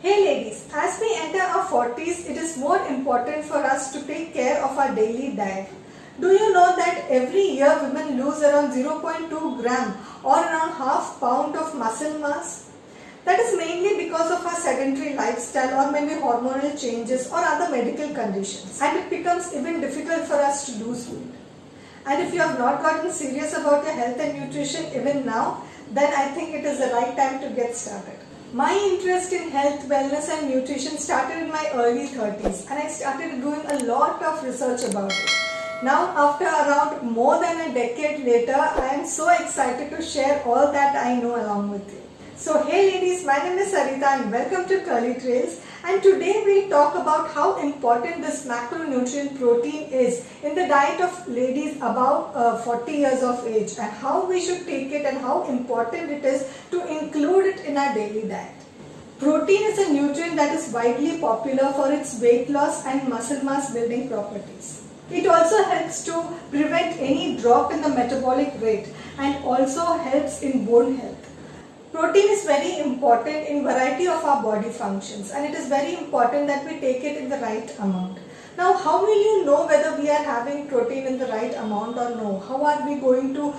Hey ladies, as we enter our 40s, it is more important for us to take care of our daily diet. Do you know that every year women lose around 0.2 gram or around half pound of muscle mass? That is mainly because of our sedentary lifestyle or maybe hormonal changes or other medical conditions, and it becomes even difficult for us to lose weight. And if you have not gotten serious about your health and nutrition even now, then I think it is the right time to get started. My interest in health, wellness and nutrition started in my early 30s, and I started doing a lot of research about it. Now, after around more than a decade later, I am so excited to share all that I know along with you. So hey ladies, my name is Sarita and welcome to Curly Trails, and today we'll talk about how important this macronutrient protein is in the diet of ladies above 40 years of age, and how we should take it and how important it is to include it in our daily diet. Protein is a nutrient that is widely popular for its weight loss and muscle mass building properties. It also helps to prevent any drop in the metabolic rate and also helps in bone health. Protein is very important in variety of our body functions, and it is very important that we take it in the right amount. Now, how will you know whether we are having protein in the right amount or no? How are we going to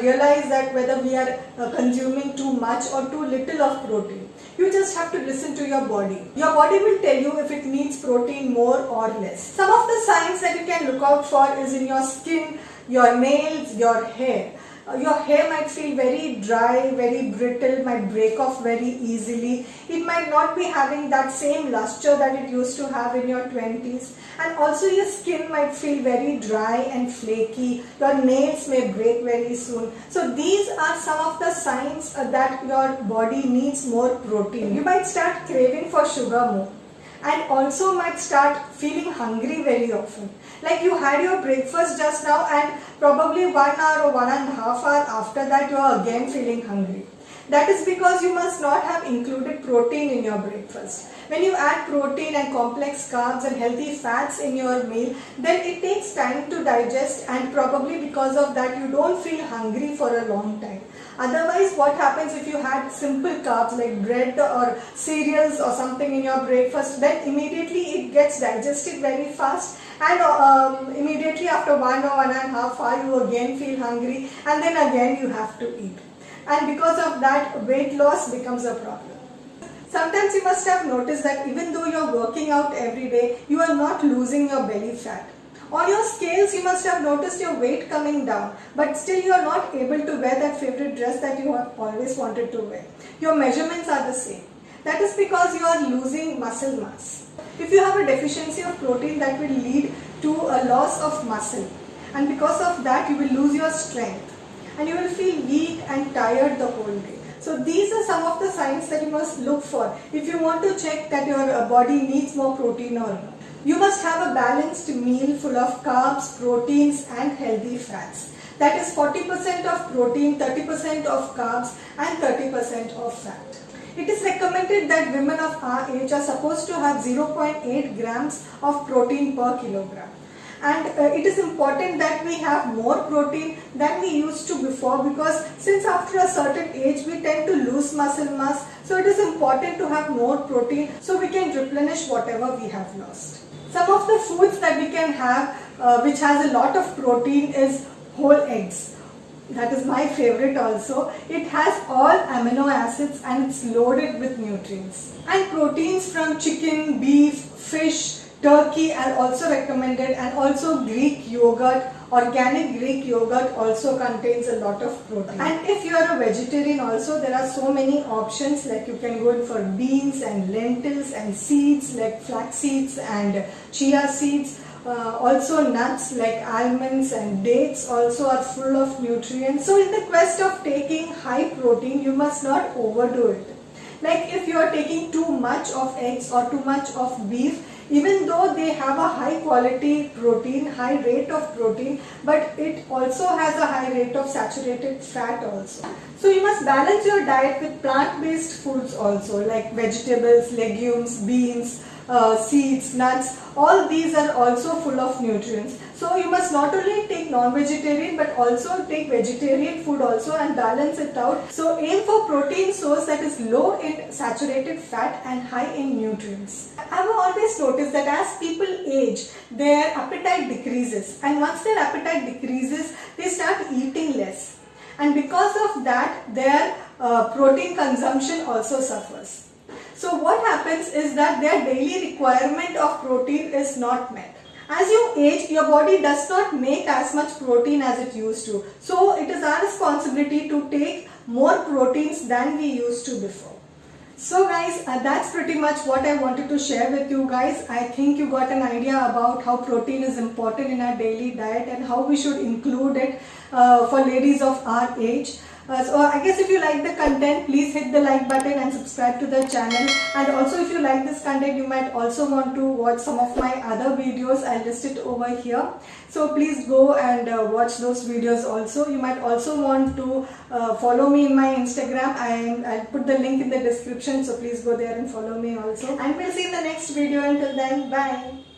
realize that whether we are consuming too much or too little of protein? You just have to listen to your body. Your body will tell you if it needs protein more or less. Some of the signs that you can look out for is in your skin, your nails, your hair. Your hair might feel very dry, very brittle, might break off very easily. It might not be having that same luster that it used to have in your 20s. And also your skin might feel very dry and flaky. Your nails may break very soon. So these are some of the signs that your body needs more protein. You might start craving for sugar more, and also might start feeling hungry very often. Like you had your breakfast just now, and probably 1 hour or 1.5 hours after that you are again feeling hungry. That is because you must not have included protein in your breakfast. When you add protein and complex carbs and healthy fats in your meal, then it takes time to digest, and probably because of that you don't feel hungry for a long time. Otherwise, what happens if you had simple carbs like bread or cereals or something in your breakfast, then immediately it gets digested very fast, and immediately after 1 or 1.5 hours you again feel hungry, and then again you have to eat. And because of that, weight loss becomes a problem. Sometimes you must have noticed that even though you are working out every day, you are not losing your belly fat. On your scales, you must have noticed your weight coming down, but still you are not able to wear that favorite dress that you have always wanted to wear. Your measurements are the same. That is because you are losing muscle mass. If you have a deficiency of protein, that will lead to a loss of muscle, and because of that you will lose your strength, and you will feel weak and tired the whole day. So these are some of the signs that you must look for if you want to check that your body needs more protein or not. You must have a balanced meal full of carbs, proteins and healthy fats. That is 40% of protein, 30% of carbs and 30% of fat. It is recommended that women of our age are supposed to have 0.8 grams of protein per kilogram. And it is important that we have more protein than we used to before, because since after a certain age we tend to lose muscle mass, so it is important to have more protein so we can replenish whatever we have lost. Some of the foods that we can have which has a lot of protein is whole eggs. That is my favorite also. It has all amino acids and it's loaded with nutrients. And proteins from chicken, beef, fish, turkey are also recommended, and also Greek yogurt, organic Greek yogurt also contains a lot of protein. And if you are a vegetarian also, there are so many options, like you can go in for beans and lentils and seeds like flax seeds and chia seeds. Also nuts like almonds and dates also are full of nutrients. So in the quest of taking high protein, you must not overdo it. Like if you are taking too much of eggs or too much of beef, even though they have a high quality protein, high rate of protein, but it also has a high rate of saturated fat also. So you must balance your diet with plant-based foods also, like vegetables, legumes, beans, seeds, nuts, all these are also full of nutrients. So you must not only take non-vegetarian but also take vegetarian food also and balance it out. So aim for protein source that is low in saturated fat and high in nutrients. I have always noticed that as people age, their appetite decreases, and once their appetite decreases, they start eating less, and because of that their protein consumption also suffers. So what happens is that their daily requirement of protein is not met. As you age, your body does not make as much protein as it used to. So it is our responsibility to take more proteins than we used to before. So guys, that's pretty much what I wanted to share with you guys. I think you got an idea about how protein is important in our daily diet and how we should include it for ladies of our age. So I guess if you like the content, please hit the like button and subscribe to the channel. And also if you like this content, you might also want to watch some of my other videos. I'll list it over here. So please go and watch those videos also. You might also want to follow me in my Instagram. I'll put the link in the description. So please go there and follow me also. And we'll see you in the next video. Until then, bye.